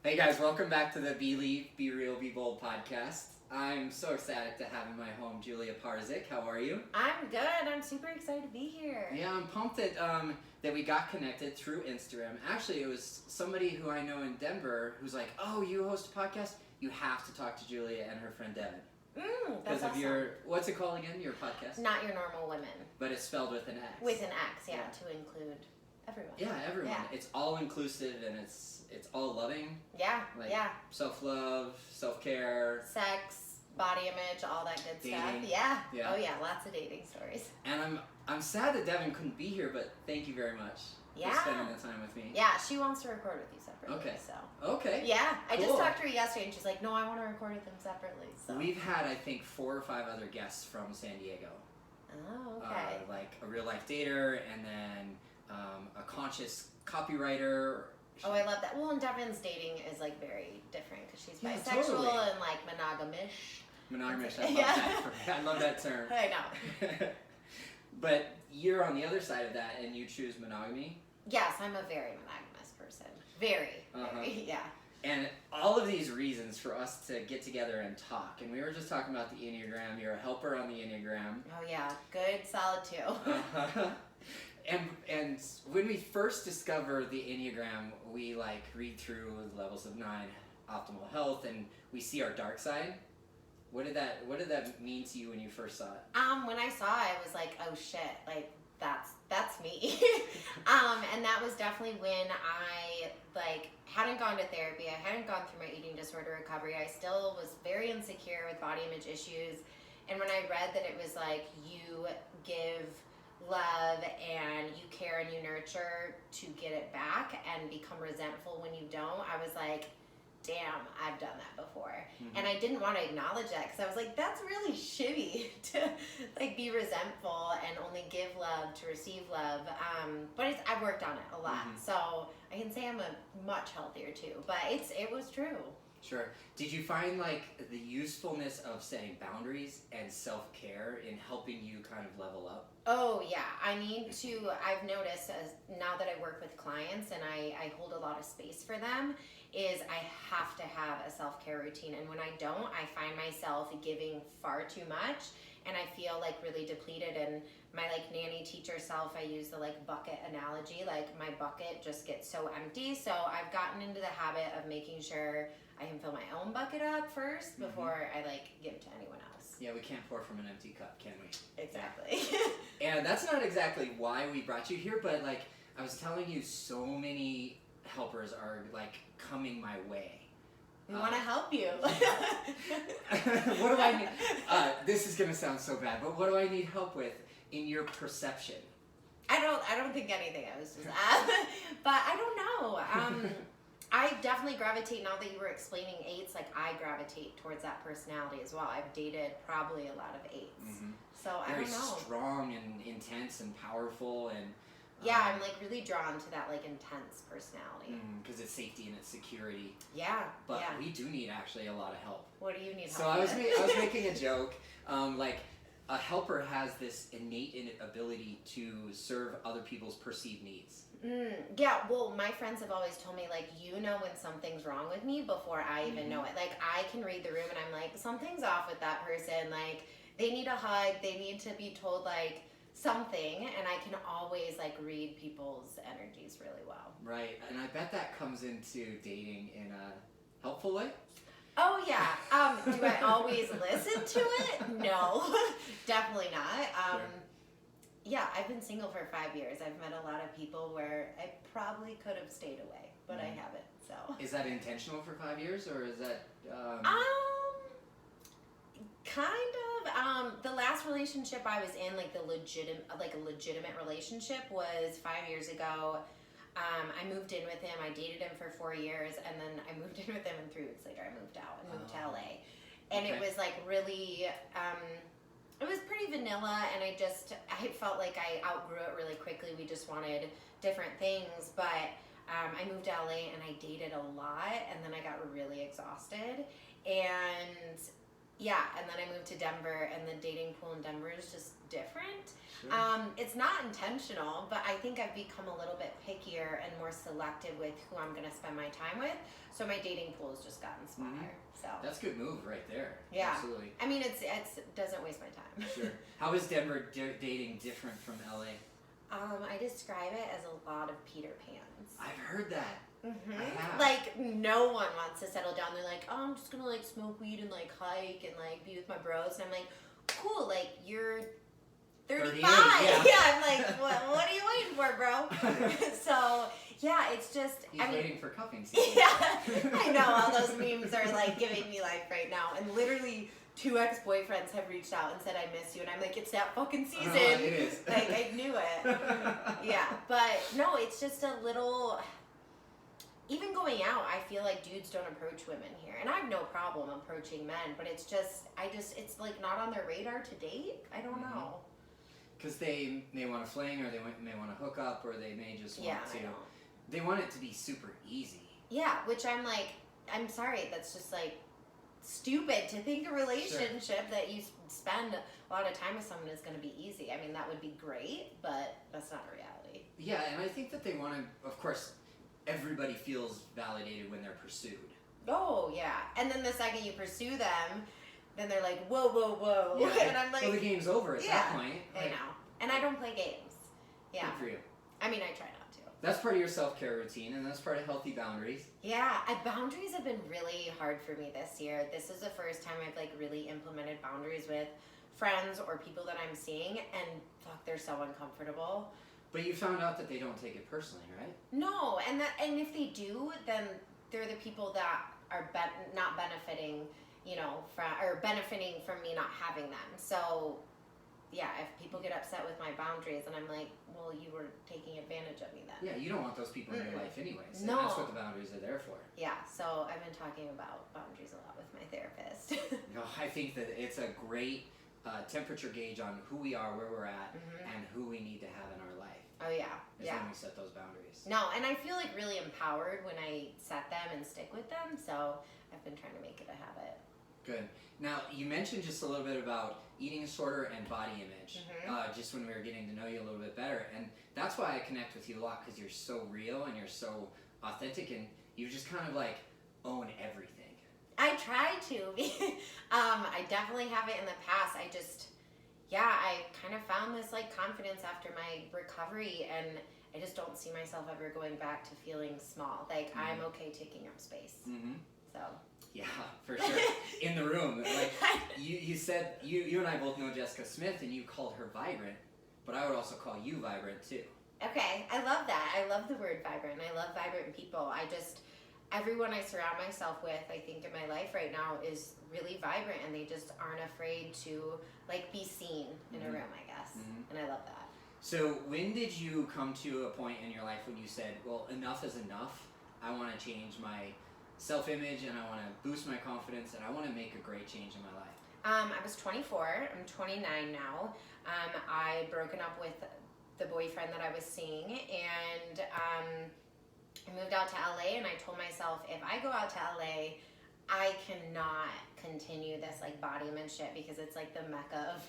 Hey guys, welcome back to the Believe, Be Real, Be Bold podcast. I'm so excited to have in my home Julia Parzyck. How are you? I'm good. I'm super excited to be here. Yeah, I'm pumped that we got connected through Instagram. Actually, it was somebody who I know in Denver who's like, "Oh, you host a podcast? You have to talk to Julia and her friend Devin." That's awesome. Your, what's it called again? Your podcast? Not Your Normal Women. But it's spelled with an X. With an X, yeah, to include everyone. Yeah, everyone. Yeah. It's all inclusive and it's all loving. Yeah, Like yeah. Self-love, self-care. Sex, body image, all that good Dating. stuff. Yeah. Yeah. Oh yeah, lots of dating stories. And I'm sad that Devin couldn't be here, but thank you very much for spending the time with me. Yeah, she wants to record with you separately. Okay. So. Okay. Yeah, I just Cool. talked to her yesterday, and she's like, "No, I want to record with them separately." So. We've had, I think, 4 or 5 other guests from San Diego. Oh, okay. Like a real life dater, and then a conscious copywriter. Oh, I love that. Well, and Devin's dating is like very different because she's Yeah, bisexual totally. and like monogamish. Monogamish. I love Yeah. that. I love that term. I know. But you're on the other side of that, and you choose monogamy. Yes, I'm a very monogamous person. Very, yeah. And all of these reasons for us to get together and talk. And we were just talking about the Enneagram. You're a helper on the Enneagram. Oh yeah, good, solid 2. And when we first discover the Enneagram, we like read through the levels of 9, optimal health, and we see our dark side. What did that mean to you when you first saw it? When I saw it, I was like, oh shit, like that's me. And that was definitely when I like hadn't gone to therapy. I hadn't gone through my eating disorder recovery. I still was very insecure with body image issues. And when I read that it was like you give love and you care and you nurture to get it back and become resentful when you don't, I was like, damn, I've done that before. Mm-hmm. And I didn't want to acknowledge that because I was like, that's really shitty to like be resentful and only give love to receive love. But I've worked on it a lot. Mm-hmm. So I can say I'm a much healthier too, but it was true. Sure. Did you find like the usefulness of setting boundaries and self-care in helping you kind of level up? Oh yeah, I've noticed now that I work with clients and I hold a lot of space for them, is I have to have a self-care routine. And when I don't, I find myself giving far too much and I feel like really depleted. And my like nanny teacher self, I use the like bucket analogy, like my bucket just gets so empty. So I've gotten into the habit of making sure I can fill my own bucket up first before I like give to anyone else. Yeah, we can't pour from an empty cup, can we? Exactly. And that's not exactly why we brought you here, but like I was telling you, so many helpers are like coming my way. We want to help you. What do I need? This is gonna sound so bad, but what do I need help with in your perception? I don't think anything. I was just, but I don't know. I definitely gravitate, now that you were explaining 8s, like I gravitate towards that personality as well. I've dated probably a lot of 8s. Mm-hmm. So I Very don't know. strong and intense and powerful and... Yeah, I'm like really drawn to that like intense personality. Because it's safety and it's security. Yeah, But yeah. we do need actually a lot of help. What do you need help So I was with? making a joke, like a helper has this innate ability to serve other people's perceived needs. Yeah, well, my friends have always told me, like, you know when something's wrong with me before I even know it. Like, I can read the room and I'm like, something's off with that person. Like, they need a hug. They need to be told, like, something. And I can always, like, read people's energies really well. Right, and I bet that comes into dating in a helpful way. Oh, yeah. Do I always listen to it? No, definitely not. Sure. Yeah, I've been single for 5 years. I've met a lot of people where I probably could have stayed away, but I haven't, so. Is that intentional for 5 years, or is that... Kind of. The last relationship I was in, like a legitimate relationship, was 5 years ago. I moved in with him. I dated him for 4 years, and then I moved in with him, and 3 weeks later I moved out and moved to LA. And Okay. it was like really, it was pretty vanilla, and I felt like I outgrew it really quickly. We just wanted different things, but I moved to LA and I dated a lot, and then I got really exhausted. And yeah, and then I moved to Denver, and the dating pool in Denver is just different. Sure. It's not intentional, but I think I've become a little bit pickier and more selective with who I'm going to spend my time with. So my dating pool has just gotten smaller. So that's a good move right there. Yeah. Absolutely. I mean, it doesn't waste my time. Sure. How is Denver dating different from LA? I describe it as a lot of Peter Pans. I've heard that. Mm-hmm. I have. Like, no one wants to settle down. They're like, oh, I'm just gonna like smoke weed and like hike and like be with my bros. And I'm like, cool, like you're 35. Yeah, I'm like, what are you waiting for, bro? So yeah, it's just He's waiting for cuffing season. Yeah, I know, all those memes are like giving me life right now. And literally 2 ex-boyfriends have reached out and said I miss you, and I'm like, it's that fucking season. It is. Like, I knew it. Yeah, but no, it's just a little. Even going out, I feel like dudes don't approach women here, and I have no problem approaching men, but it's just, it's like not on their radar to date. I don't know. Because they may want to fling, or they may want to hook up, or they may just want to. I know. They want it to be super easy. Yeah, which I'm like, I'm sorry, that's just like stupid to think a relationship that you spend a lot of time with someone is going to be easy. I mean, that would be great, but that's not a reality. Yeah, and I think that they want to, of course, everybody feels validated when they're pursued. Oh, yeah. And then the second you pursue them, then they're like, whoa, whoa, whoa. Yeah, and I'm like, well, the game's over at that point. I know. And I don't play games. Yeah. Good for you. I mean, I try not to. That's part of your self-care routine, and that's part of healthy boundaries. Yeah, boundaries have been really hard for me this year. This is the first time I've like really implemented boundaries with friends or people that I'm seeing, and fuck, they're so uncomfortable. But you found out that they don't take it personally, right? No, and if they do, then they're the people that are not benefiting, benefiting from me not having them. So, yeah, if people get upset with my boundaries, and I'm like, well, you were taking advantage of me then. Yeah, you don't want those people in your life anyways. No. And that's what the boundaries are there for. Yeah, so I've been talking about boundaries a lot with my therapist. No, I think that it's a great temperature gauge on who we are, where we're at, and who we need to have in our life. Oh, yeah. Is when we set those boundaries. No, and I feel like really empowered when I set them and stick with them, so I've been trying to make it a habit. Good. Now, you mentioned just a little bit about eating disorder and body image, just when we were getting to know you a little bit better, and that's why I connect with you a lot, because you're so real and you're so authentic, and you just kind of like own everything. I try to. I definitely have it in the past. I kind of found this like confidence after my recovery, and I just don't see myself ever going back to feeling small. Like, I'm okay taking up space. So. Yeah, for sure. In the room, like you said, you and I both know Jessica Smith, and you called her vibrant, but I would also call you vibrant too. Okay, I love that. I love the word vibrant. I love vibrant people. Everyone I surround myself with, I think in my life right now, is really vibrant, and they just aren't afraid to like be seen in a room, I guess. And I love that. So when did you come to a point in your life when you said, well, enough is enough, I want to change my self-image, and I want to boost my confidence, and I want to make a great change in my life? I was 24. I'm 29 now. I broken up with the boyfriend that I was seeing, and I moved out to LA, and I told myself, if I go out to LA, I cannot continue this like body image shit, because it's like the mecca of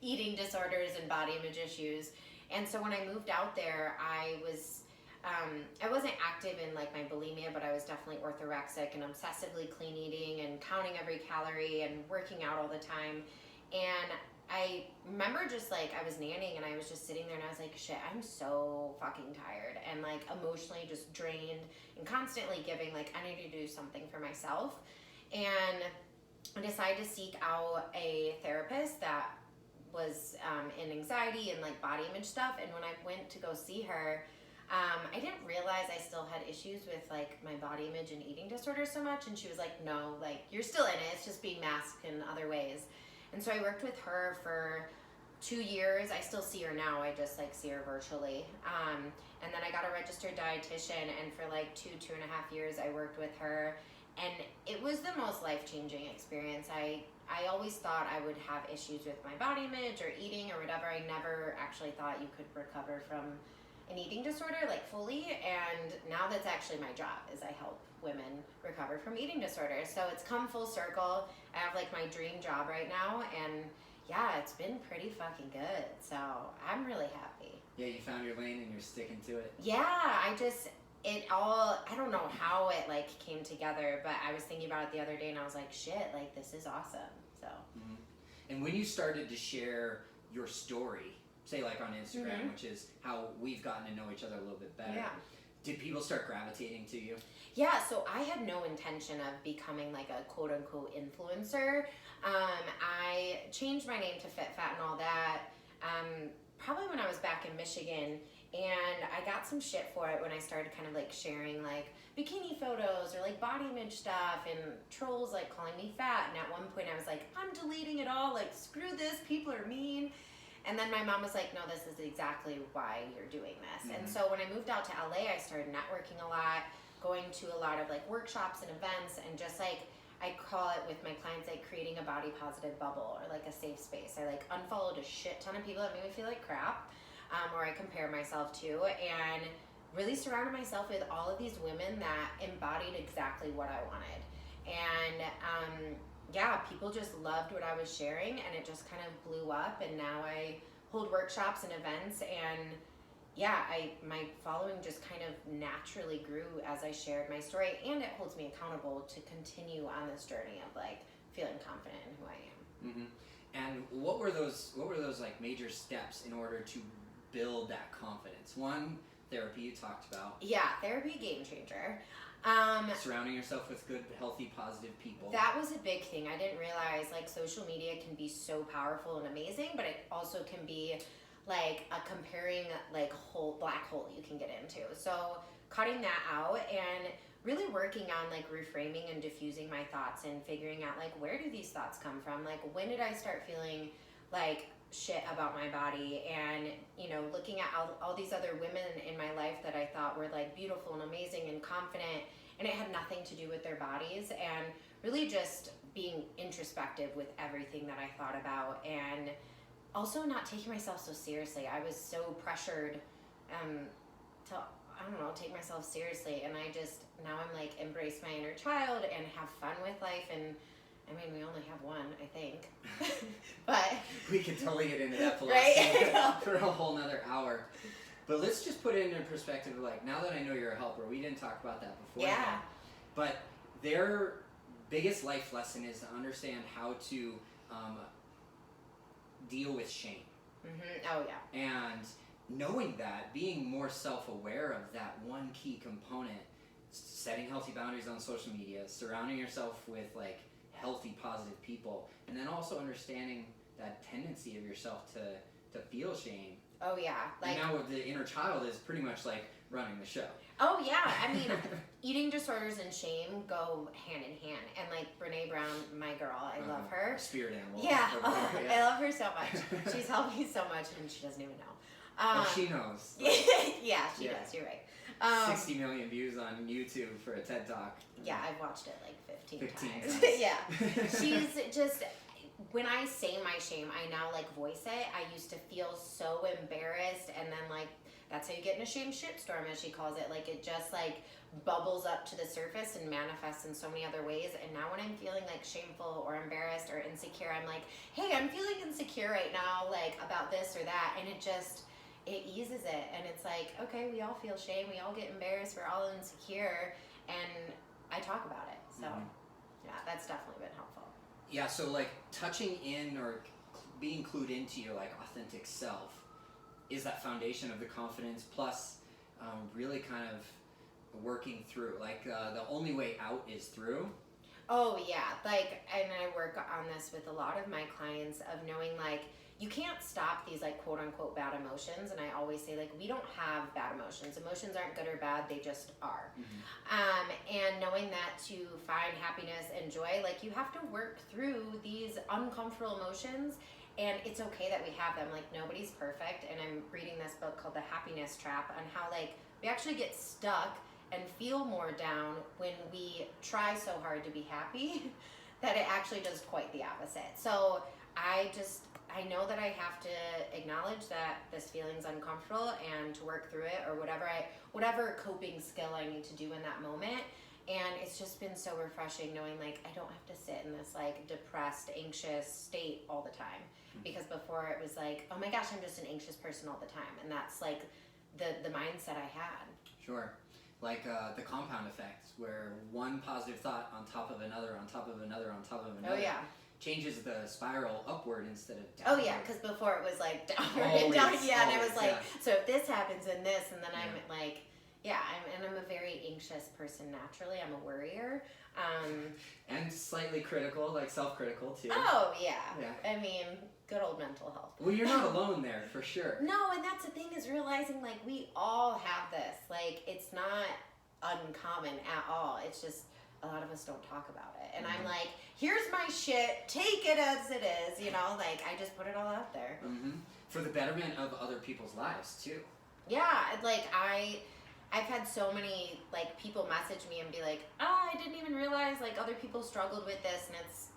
eating disorders and body image issues. And so when I moved out there, I wasn't active in like my bulimia, but I was definitely orthorexic and obsessively clean eating and counting every calorie and working out all the time. And I remember just like I was nannying, and I was just sitting there, and I was like, shit, I'm so fucking tired and like emotionally just drained and constantly giving like I need to do something for myself. And I decided to seek out a therapist that was in anxiety and like body image stuff. And when I went to go see her, I didn't realize I still had issues with like my body image and eating disorders so much. And she was like, no, like you're still in it. It's just being masked in other ways. And so I worked with her for 2 years. I still see her now. I just like see her virtually. And then I got a registered dietitian, and for like 2.5 years, I worked with her. And it was the most life-changing experience. I always thought I would have issues with my body image or eating or whatever. I never actually thought you could recover from an eating disorder like fully. And now that's actually my job, is I help women recover from eating disorders. So it's come full circle. I have like my dream job right now, and yeah, it's been pretty fucking good. So I'm really happy. Yeah, you found your lane and you're sticking to it. Yeah, I don't know how it like came together, but I was thinking about it the other day and I was like, shit, like this is awesome. So. Mm-hmm. And when you started to share your story, say like on Instagram, which is how we've gotten to know each other a little bit better, did people start gravitating to you? Yeah, so I had no intention of becoming like a quote unquote influencer. I changed my name to Fit Fat and all that probably when I was back in Michigan, and I got some shit for it when I started kind of like sharing like bikini photos or like body image stuff, and trolls like calling me fat. And at one point I was like, I'm deleting it all, like screw this, people are mean. And then my mom was like, no, this is exactly why you're doing this. And so when I moved out to LA, I started networking a lot, going to a lot of like workshops and events, and just like, I call it with my clients like creating a body positive bubble or like a safe space. I like unfollowed a shit ton of people that made me feel like crap, or I compare myself to, and really surrounded myself with all of these women that embodied exactly what I wanted. And yeah, people just loved what I was sharing, and it just kind of blew up. And now I hold workshops and events, and yeah, my following just kind of naturally grew as I shared my story, and it holds me accountable to continue on this journey of like feeling confident in who I am. Mm-hmm. And what were those like major steps in order to build that confidence? One, therapy you talked about. Yeah, therapy, game changer. Surrounding yourself with good, healthy, positive people. That was a big thing. I didn't realize like social media can be so powerful and amazing, but it also can be like a comparing like black hole you can get into. So cutting that out and really working on like reframing and diffusing my thoughts and figuring out like, where do these thoughts come from? Like, when did I start feeling like shit about my body? And you know, looking at all these other women in my life that I thought were like beautiful and amazing and confident, and it had nothing to do with their bodies, and really just being introspective with everything that I thought about, and also not taking myself so seriously. I was so pressured to, I don't know, take myself seriously, and now I'm like, embrace my inner child and have fun with life. And I mean, we only have one, I think. But we could totally get into that philosophy for a whole nother hour. But let's just put it into perspective of like, now that I know you're a helper, we didn't talk about that before. Yeah. But their biggest life lesson is to understand how to deal with shame. Mm-hmm. Oh yeah. And knowing that, being more self-aware of that one key component, setting healthy boundaries on social media, surrounding yourself with like healthy, positive people, and then also understanding that tendency of yourself to feel shame. Oh yeah. Like, and now the inner child is pretty much like running the show. Oh yeah, I mean, eating disorders and shame go hand in hand. And like Brene Brown, my girl, I love her. Spirit animal. Yeah, I love her so much. She's helped me so much, and she doesn't even know. She knows. Yeah, she does. You're right. 60 million views on YouTube for a TED Talk. Yeah, I've watched it like 15 times. times. Yeah, she's just. When I say my shame, I now like voice it. I used to feel so embarrassed, and then like, that's how you get in a shame shitstorm, as she calls it. Like, it just like bubbles up to the surface and manifests in so many other ways. And now when I'm feeling like shameful or embarrassed or insecure, I'm like, hey, I'm feeling insecure right now, like about this or that. And it eases it. And it's like, okay, we all feel shame. We all get embarrassed. We're all insecure. And I talk about it. So yeah, that's definitely been helpful. Yeah, so like touching in or being clued into your like authentic self is that foundation of the confidence, plus really kind of working through. Like the only way out is through. Oh yeah, like, and I work on this with a lot of my clients of knowing like, you can't stop these like quote unquote bad emotions. And I always say like, we don't have bad emotions. Emotions aren't good or bad, they just are. And knowing that to find happiness and joy, like you have to work through these uncomfortable emotions, and it's okay that we have them. Like, nobody's perfect. And I'm reading this book called The Happiness Trap on how like we actually get stuck and feel more down when we try so hard to be happy that it actually does quite the opposite. So I know that I have to acknowledge that this feeling's uncomfortable and to work through it, or whatever coping skill I need to do in that moment. And it's just been so refreshing knowing like I don't have to sit in this like depressed, anxious state all the time. Because before it was like, oh my gosh, I'm just an anxious person all the time. And that's like the mindset I had. Sure. like the compound effect, where one positive thought on top of another, on top of another, on top of another. Oh yeah. Changes the spiral upward instead of Oh downward. yeah, because before it was like downward and Always, down. Yeah, and it always, was like, yeah. so if this happens and this, and then Yeah. I'm like, yeah, I'm a very anxious person naturally. I'm a worrier. And slightly critical, like self-critical too. Oh yeah. Yeah. I mean, good old mental health. Well, you're not alone there, for sure. No, and that's the thing is realizing like we all have this. Like it's not uncommon at all. It's just a lot of us don't talk about it. And I'm like, here's my shit, take it as it is, you know, like I just put it all out there. For the betterment of other people's lives too. Yeah, like I've had so many like people message me and be like, oh, I didn't even realize like other people struggled with this, and it's,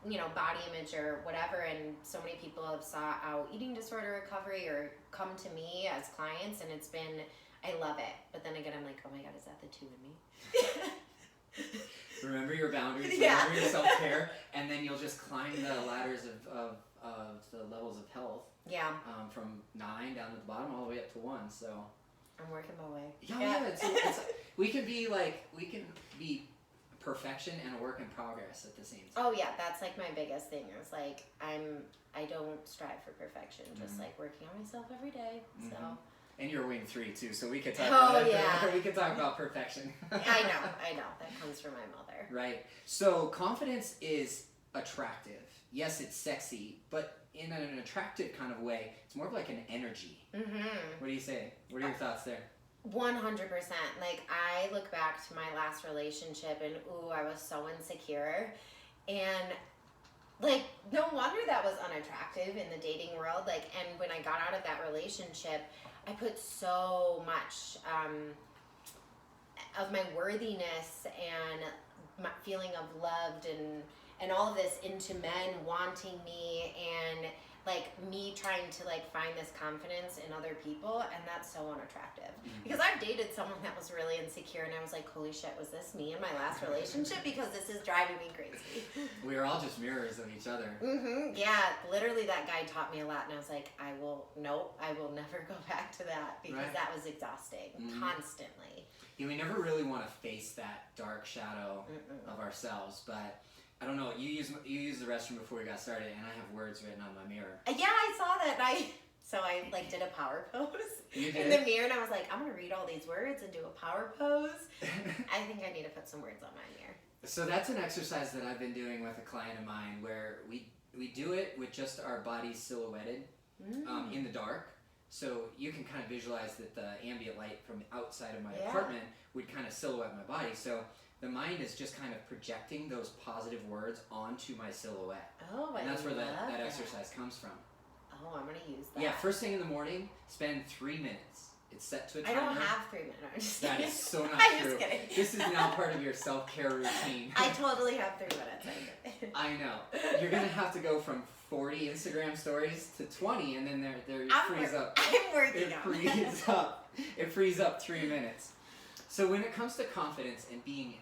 you know, body image or whatever, and so many people have sought out eating disorder recovery or come to me as clients, and it's been, I love it. But then again, I'm like, oh my God, is that the two in me? Remember your boundaries, Yeah. remember your self-care, and then you'll just climb the ladders of the levels of health. Yeah. From 9 down to the bottom all the way up to 1, so. I'm working my way. Yeah, it's we can be perfection and a work in progress at the same time. Oh yeah, that's like my biggest thing. It's like I don't strive for perfection, just like working on myself every day. So. And you're wing 3 too, so we could talk Oh, about that. yeah. We could talk about perfection. I know. That comes from my mother. Right. So confidence is attractive. Yes, it's sexy, but in an attractive kind of way. It's more of like an energy. What do you say? What are your thoughts there? 100%. Like I look back to my last relationship and ooh, I was so insecure, and like no wonder that was unattractive in the dating world. Like, and when I got out of that relationship, I put so much of my worthiness and my feeling of loved and all of this into men wanting me, and like me trying to like find this confidence in other people, and that's so unattractive. Because I've dated someone that was really insecure, and I was like, holy shit, was this me in my last relationship? Because this is driving me crazy. We are all just mirrors of each other. Yeah, literally that guy taught me a lot, and I was like, I will never go back to that, because that was exhausting constantly. Yeah, we never really want to face that dark shadow of ourselves, but I don't know. You used the restroom before we got started, and I have words written on my mirror. Yeah, I saw that. So I like did a power pose in the mirror, and I was like, I'm gonna read all these words and do a power pose. I think I need to put some words on my mirror. So that's an exercise that I've been doing with a client of mine, where we do it with just our bodies silhouetted in the dark. So you can kind of visualize that the ambient light from outside of my apartment would kind of silhouette my body. So the mind is just kind of projecting those positive words onto my silhouette. Oh, and that's where that that exercise comes from. Oh, I'm gonna use that. Yeah, first thing in the morning, spend 3 minutes. It's set to a timer. I don't have 3 minutes. I'm just That kidding. is so not I'm true. just kidding. This is now part of your self-care routine. I totally have 3 minutes. I know. You're gonna have to go from 40 Instagram stories to 20, and then there frees up. I'm working on it. It frees up 3 minutes. So when it comes to confidence and being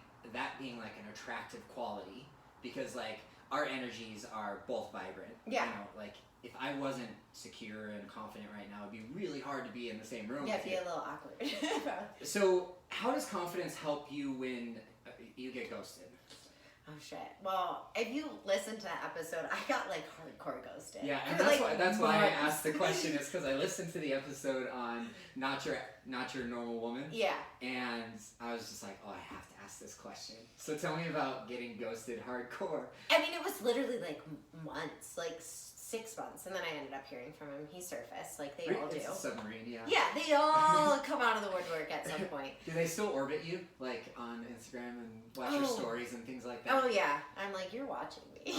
like an attractive quality, because like our energies are both vibrant. Yeah. You know, like if I wasn't secure and confident right now, it'd be really hard to be in the same room. Yeah, with be you. a little awkward. So how does confidence help you when you get ghosted? Oh shit. Well, if you listen to that episode, I got like hardcore ghosted. Yeah, and that's why I asked the question, is because I listened to the episode on not your normal woman. Yeah. And I was just like, oh, I have to ask this question. So tell me about getting ghosted hardcore. I mean, it was literally like months, like 6 months, and then I ended up hearing from him. He surfaced, like they all do. It's a submarine, yeah. Yeah, they all come out of the woodwork at some point. Do they still orbit you, like on Instagram and watch your stories and things like that? Oh yeah, I'm like, you're watching me.